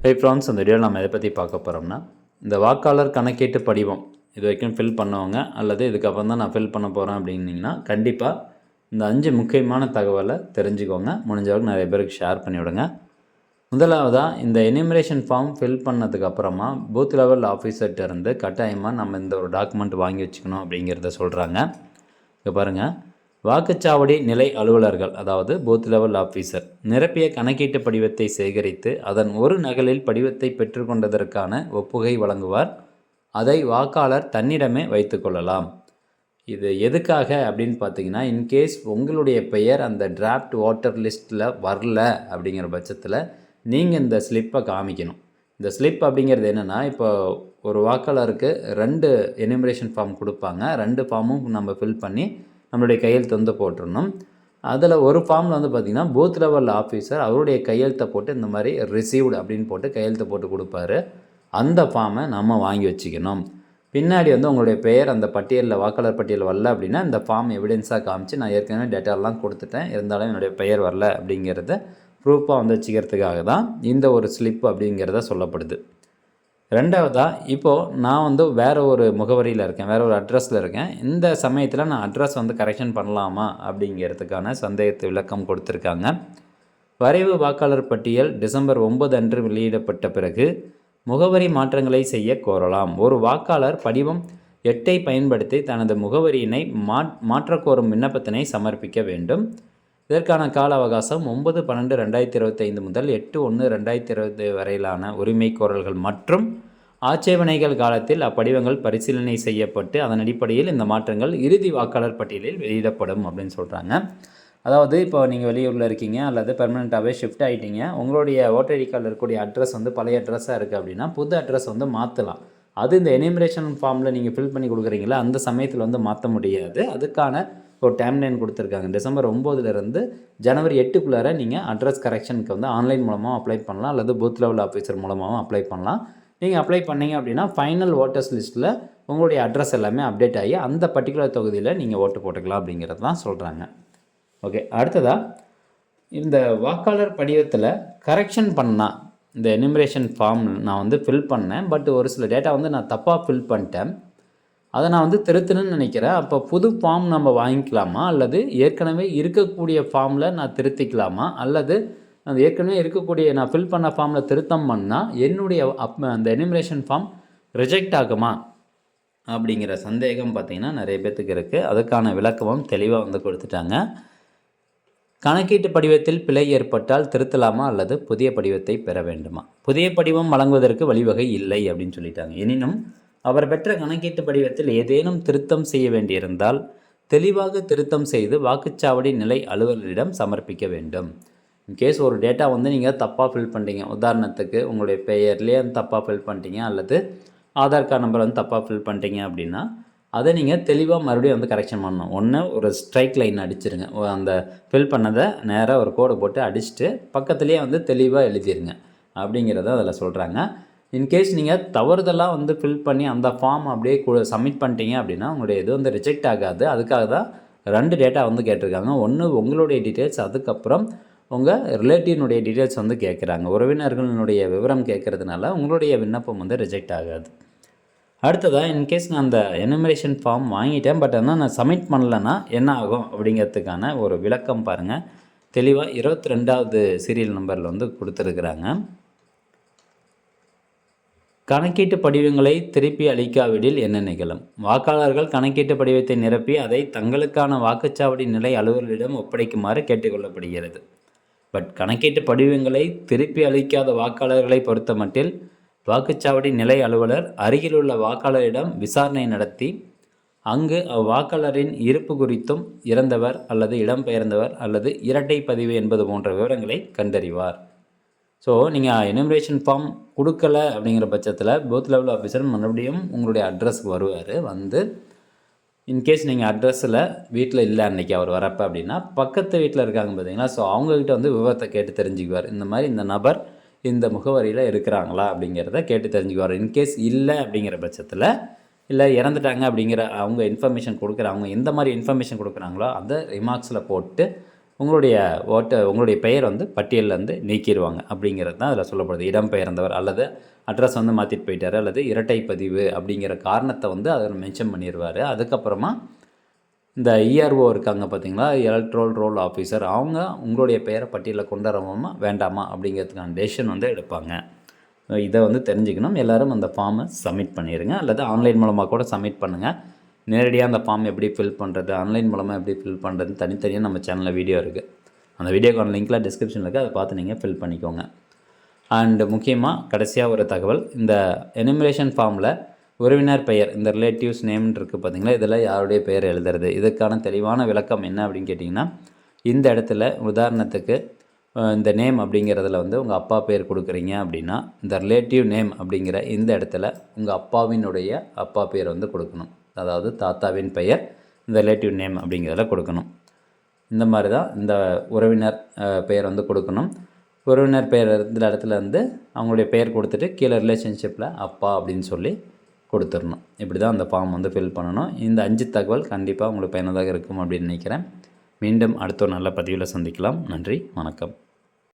Hey friends, இந்த வீடியோவில் நம்ம எதை பற்றி பார்க்க போகிறோம்னா, இந்த வாக்காளர் கணக்கீட்டு படிவம் இது வரைக்கும் ஃபில் பண்ணவங்க அல்லது இதுக்கப்புறம் தான் நான் ஃபில் பண்ண போகிறேன் அப்படின்னீங்கன்னா கண்டிப்பாக இந்த 5 முக்கியமான தகவலை தெரிஞ்சுக்கோங்க. முடிஞ்சவரைக்கும் நிறைய பேருக்கு ஷேர் பண்ணிவிடுங்க. முதலாவதாக இந்த எனிமரேஷன் ஃபார்ம் ஃபில் பண்ணதுக்கப்புறமா பூத் லெவல் ஆஃபீஸர்கிட்ட இருந்து கட்டாயமாக நம்ம இந்த ஒரு டாக்குமெண்ட் வாங்கி வச்சுக்கணும் அப்படிங்கிறத சொல்கிறாங்க. இங்கே பாருங்கள், வாக்குச்சாவடி நிலை அலுவலர்கள் அதாவது பூத் லெவல் ஆஃபீஸர் நிரப்பிய கணக்கீட்டு படிவத்தை சேகரித்து அதன் ஒரு நகலில் படிவத்தை பெற்றுக்கொண்டதற்கான ஒப்புகை வழங்குவார். அதை வாக்காளர் தன்னிடமே வைத்து கொள்ளலாம். இது எதுக்காக அப்படின்னு பார்த்தீங்கன்னா, இன்கேஸ் உங்களுடைய பெயர் அந்த டிராஃப்ட் வாட்டர் லிஸ்ட்டில் வரல அப்படிங்கிற பட்சத்தில் நீங்கள் இந்த ஸ்லிப்பை காமிக்கணும். இந்த ஸ்லிப் அப்படிங்கிறது என்னென்னா, இப்போ ஒரு வாக்காளருக்கு 2 எனிமரேஷன் ஃபார்ம் கொடுப்பாங்க. 2 ஃபார்மும் நம்ம ஃபில் பண்ணி நம்மளுடைய கையெழுத்து போட்டுடணும். அதில் ஒரு ஃபார்மில் பார்த்திங்கன்னா பூத் லெவல் ஆஃபீஸர் அவருடைய கையெழுத்தை போட்டு இந்த மாதிரி ரிசீவ்டு அப்படின்னு போட்டு கையெழுத்தை போட்டு கொடுப்பாரு. அந்த ஃபார்மை நம்ம வாங்கி வச்சுக்கணும். பின்னாடி உங்களுடைய பெயர் அந்த பட்டியலில் வாக்காளர் பட்டியல் வரல அப்படின்னா இந்த ஃபார்ம் எவிடென்ஸாக காமிச்சு நான் ஏற்கனவே டேட்டாலாம் கொடுத்துட்டேன், இருந்தாலும் என்னுடைய பெயர் வரல அப்படிங்கிறத ப்ரூஃபாக வச்சுக்கிறதுக்காக தான் இந்த ஒரு ஸ்லிப் அப்படிங்கிறத சொல்லப்படுது. ரெண்டாவதாக இப்போது நான் வேறு ஒரு முகவரியில் இருக்கேன், வேறு ஒரு அட்ரஸில் இருக்கேன். இந்த சமயத்தில் நான் அட்ரஸ் கரெக்ஷன் பண்ணலாமா அப்படிங்கிறதுக்கான சந்தேகத்தை விளக்கம் கொடுத்துருக்காங்க. வரைவு வாக்காளர் பட்டியல் டிசம்பர் 9 அன்று வெளியிடப்பட்ட பிறகு முகவரி மாற்றங்களை செய்ய கோரலாம். ஒரு வாக்காளர் படிவம் 8ஐ பயன்படுத்தி தனது முகவரியினை மாற்றக்கோரும் விண்ணப்பத்தினை சமர்ப்பிக்க வேண்டும். இதற்கான கால அவகாசம் 9/12/2025 முதல் 8/1/2020 வரையிலான உரிமை கோரல்கள் மற்றும் ஆட்சேபனைகள் காலத்தில் அப்படிவங்கள் பரிசீலனை செய்யப்பட்டு அதன் அடிப்படையில் இந்த மாற்றங்கள் இறுதி வாக்காளர் பட்டியலில் வெளியிடப்படும் அப்படின்னு சொல்கிறாங்க. அதாவது இப்போ நீங்கள் வெளியூரில் இருக்கீங்க அல்லது பெர்மனெண்ட்டாகவே ஷிஃப்ட் ஆகிட்டீங்க, உங்களுடைய ஓட்டர் ஐடி கார்டில் இருக்கக்கூடிய அட்ரஸ் பழைய அட்ரஸாக இருக்குது அப்படின்னா புது அட்ரஸ் மாற்றலாம். அது இந்த எனிமரேஷன் ஃபார்மில் நீங்கள் ஃபில் பண்ணி கொடுக்குறீங்களா அந்த சமயத்தில் மாற்ற முடியாது. அதுக்கான ஒரு டைம்லைன் கொடுத்துருக்காங்க. டிசம்பர் 9லேருந்து ஜனவரி 8க்குள்ளார நீங்கள் அட்ரஸ் கரெக்ஷனுக்கு ஆன்லைன் மூலமாக அப்ளை பண்ணலாம் அல்லது பூத் லெவல் ஆஃபீஸர் மூலமாகவும் அப்ளை பண்ணலாம். நீங்கள் அப்ளை பண்ணிங்க அப்படின்னா ஃபைனல் ஓட்டர்ஸ் லிஸ்ட்டில் உங்களுடைய அட்ரஸ் எல்லாமே அப்டேட் ஆகி அந்த பர்டிகுலர் தொகுதியில் நீங்கள் ஓட்டு போட்டுக்கலாம் அப்படிங்கிறது தான் சொல்கிறாங்க. ஓகே, அடுத்ததாக இந்த வாக்காளர் படிவத்தில் கரெக்ஷன் பண்ணால் இந்த எனிமரேஷன் ஃபார்ம் நான் ஃபில் பண்ணேன், பட் ஒரு சில டேட்டா நான் தப்பாக ஃபில் பண்ணிட்டேன், அதை நான் திருத்தணும்னு நினைக்கிறேன். அப்போ புது ஃபார்ம் நம்ம வாங்கிக்கலாமா அல்லது ஏற்கனவே இருக்கக்கூடிய ஃபார்மில் நான் திருத்திக்கலாமா அல்லது அந்த ஏற்கனவே இருக்கக்கூடிய நான் ஃபில் பண்ண ஃபார்மில் திருத்தம் பண்ணால் என்னுடைய அந்த எனிமரேஷன் ஃபார்ம் ரிஜெக்ட் ஆகுமா அப்படிங்கிற சந்தேகம் பார்த்திங்கன்னா நிறைய பேர்த்துக்கு இருக்குது. அதுக்கான விளக்கமும் தெளிவாக கொடுத்துட்டாங்க. கணக்கீட்டு படிவத்தில் பிழை ஏற்பட்டால் திருத்தலாமா அல்லது புதிய படிவத்தை பெற வேண்டுமா? புதிய படிவம் வழங்குவதற்கு வழிவகை இல்லை அப்படின்னு சொல்லிட்டாங்க. எனினும் அவர் பெற்ற கணக்கீட்டு படிவத்தில் ஏதேனும் திருத்தம் செய்ய வேண்டியிருந்தால் தெளிவாக திருத்தம் செய்து வாக்குச்சாவடி நிலை அலுவலரிடம் சமர்ப்பிக்க வேண்டும். இன்கேஸ் ஒரு டேட்டா நீங்கள் தப்பாக ஃபில் பண்ணிட்டீங்க, உதாரணத்துக்கு உங்களுடைய பெயர்லேயே தப்பாக ஃபில் பண்ணிட்டீங்க அல்லது ஆதார் கார்டு நம்பர் தப்பாக ஃபில் பண்ணிட்டீங்க அப்படின்னா அதை நீங்கள் தெளிவாக மறுபடியும் கரெக்ஷன் பண்ணணும். ஒன்று ஒரு ஸ்ட்ரைக் லைன் அடிச்சிருங்க, அந்த ஃபில் பண்ணதை நேராக ஒரு கோடை போட்டு அடிச்சுட்டு பக்கத்துலேயே தெளிவாக எழுதிருங்க அப்படிங்கிறத அதில் சொல்கிறாங்க. இன்கேஸ் நீங்கள் தவறுதலாக ஃபில் பண்ணி அந்த ஃபார்ம் அப்படியே சப்மிட் பண்ணிட்டீங்க அப்படின்னா உங்களுடைய இது ரிஜெக்ட் ஆகாது. அதுக்காக தான் 2 டேட்டா கேட்டிருக்காங்க. ஒன்று உங்களுடைய டீட்டெயில்ஸ், அதுக்கப்புறம் உங்கள் ரிலேட்டிவ்னுடைய டீட்டெயில்ஸ் கேட்குறாங்க. உறவினர்களுடைய விவரம் கேட்குறதுனால உங்களுடைய விண்ணப்பம் ரிஜெக்ட் ஆகாது. அடுத்ததாக இன்கேஸ் நான் அந்த எனிமரேஷன் ஃபார்ம் வாங்கிட்டேன், பட் ஆனால் நான் சப்மிட் பண்ணலைன்னா என்ன ஆகும் அப்படிங்கிறதுக்கான ஒரு விளக்கம் பாருங்கள். தெளிவாக 22வது சீரியல் நம்பரில் கொடுத்துருக்குறாங்க. கணக்கீட்டு படிவங்களை திருப்பி அளிக்காவிடில் என்ன நிகழும்? வாக்காளர்கள் கணக்கீட்டு படிவத்தை நிரப்பி அதை தங்களுக்கான வாக்குச்சாவடி நிலை அலுவலரிடம் ஒப்படைக்குமாறு கேட்டுக்கொள்ளப்படுகிறது. பட் கணக்கீட்டு படிவங்களை திருப்பி அளிக்காத வாக்காளர்களை பொறுத்த மட்டில் வாக்குச்சாவடி நிலை அலுவலர் அருகிலுள்ள வாக்காளரிடம் விசாரணை நடத்தி அங்கு அவ்வாக்காளரின் இருப்பு குறித்தும் இறந்தவர் அல்லது இடம்பெயர்ந்தவர் அல்லது இரட்டை பதிவு என்பது போன்ற விவரங்களை கண்டறிவார். ஸோ நீங்கள் எனிமரேஷன் ஃபார்ம் கொடுக்கல அப்படிங்கிற பட்சத்தில் பூத் லெவல் ஆஃபீஸர் மறுபடியும் உங்களுடைய அட்ரஸ்க்கு வருவார். இன்கேஸ் நீங்கள் அட்ரஸில் வீட்டில் இல்லை அன்றைக்கி அவர் வரப்போ அப்படின்னா பக்கத்து வீட்டில் இருக்காங்க பார்த்தீங்களா, ஸோ அவங்கக்கிட்ட விவரத்தை கேட்டு தெரிஞ்சுக்குவார். இந்த மாதிரி இந்த நபர் இந்த முகவரியில் இருக்கிறாங்களா அப்படிங்கிறத கேட்டு தெரிஞ்சுக்குவார். இன்கேஸ் இல்லை அப்படிங்கிற பட்சத்தில், இல்லை இறந்துட்டாங்க அப்படிங்கிற அவங்க இன்ஃபர்மேஷன் கொடுக்குறாங்க, எந்த மாதிரி இன்ஃபர்மேஷன் கொடுக்குறாங்களோ அதை ரிமார்க்ஸில் போட்டு உங்களுடைய பெயர் வந்து பட்டியலிருந்து நீக்கிடுவாங்க அப்படிங்கிறது தான் அதில் சொல்லப்படுது. இடம்பெயர்ந்தவர் அல்லது அட்ரஸ் வந்து மாற்றிட்டு போயிட்டார் அல்லது இரட்டை பதிவு அப்படிங்கிற காரணத்தை வந்து அதில் மென்ஷன் பண்ணிடுவார். அதுக்கப்புறமா இந்த இஆர்ஓ இருக்காங்க பார்த்தீங்களா, எலக்ட்ரல் ரோல் ஆஃபீஸர், அவங்க உங்களுடைய பெயரை பட்டியலில் கொண்டு வரணுமா வேண்டாமா அப்படிங்கிறதுக்கான டெசிஷன் வந்து எடுப்பாங்க. இதை வந்து தெரிஞ்சுக்கணும். எல்லோரும் அந்த ஃபார்மை சப்மிட் பண்ணிடுங்க அல்லது ஆன்லைன் மூலமாக கூட சப்மிட் பண்ணுங்கள். நேரடியாக அந்த ஃபார்ம் எப்படி ஃபில் பண்ணுறது, ஆன்லைன் மூலமாக எப்படி ஃபில் பண்ணுறதுன்னு தனித்தனியாக நம்ம சேனலில் வீடியோ இருக்குது. அந்த வீடியோக்கான லிங்க்கில் டிஸ்கிரிப்ஷனில் இருக்குது, அதை பார்த்து நீங்கள் ஃபில் பண்ணிக்கோங்க. அண்டு முக்கியமாக கடைசியாக ஒரு தகவல், இந்த எனுமரேஷன் ஃபார்மில் உறவினர் பெயர், இந்த ரிலேட்டிவ்ஸ் நேம்னு இருக்குது பார்த்தீங்களா, இதில் யாருடைய பெயர் எழுதுறது, இதுக்கான தெளிவான விளக்கம் என்ன அப்படின்னு கேட்டிங்கன்னா, இந்த இடத்துல உதாரணத்துக்கு இந்த நேம் அப்படிங்கிறதுல வந்து உங்கள் அப்பா பேர் கொடுக்குறீங்க அப்படின்னா, இந்த ரிலேட்டிவ் நேம் அப்படிங்கிற இந்த இடத்துல உங்கள் அப்பாவினுடைய அப்பா பேர் வந்து கொடுக்கணும். அதாவது தாத்தாவின் பெயர் இந்த ரிலேட்டிவ் நேம் அப்படிங்கிறதுல கொடுக்கணும். இந்த மாதிரி தான் இந்த உறவினர் பெயர் வந்து கொடுக்கணும். உறவினர் பெயர் இந்த இடத்துல வந்து அவங்களுடைய பெயர் கொடுத்துட்டு கீழே ரிலேஷன்ஷிப்பில் அப்பா அப்படின்னு சொல்லி கொடுத்துடணும். இப்படி தான் அந்த ஃபார்ம் வந்து ஃபில் பண்ணணும். இந்த 5 தகவல் கண்டிப்பாக உங்களுக்கு பயனுள்ளதாக இருக்கும் அப்படின்னு நினைக்கிறேன். மீண்டும் அடுத்த ஒரு நல்ல பதிவில் சந்திக்கலாம். நன்றி, வணக்கம்.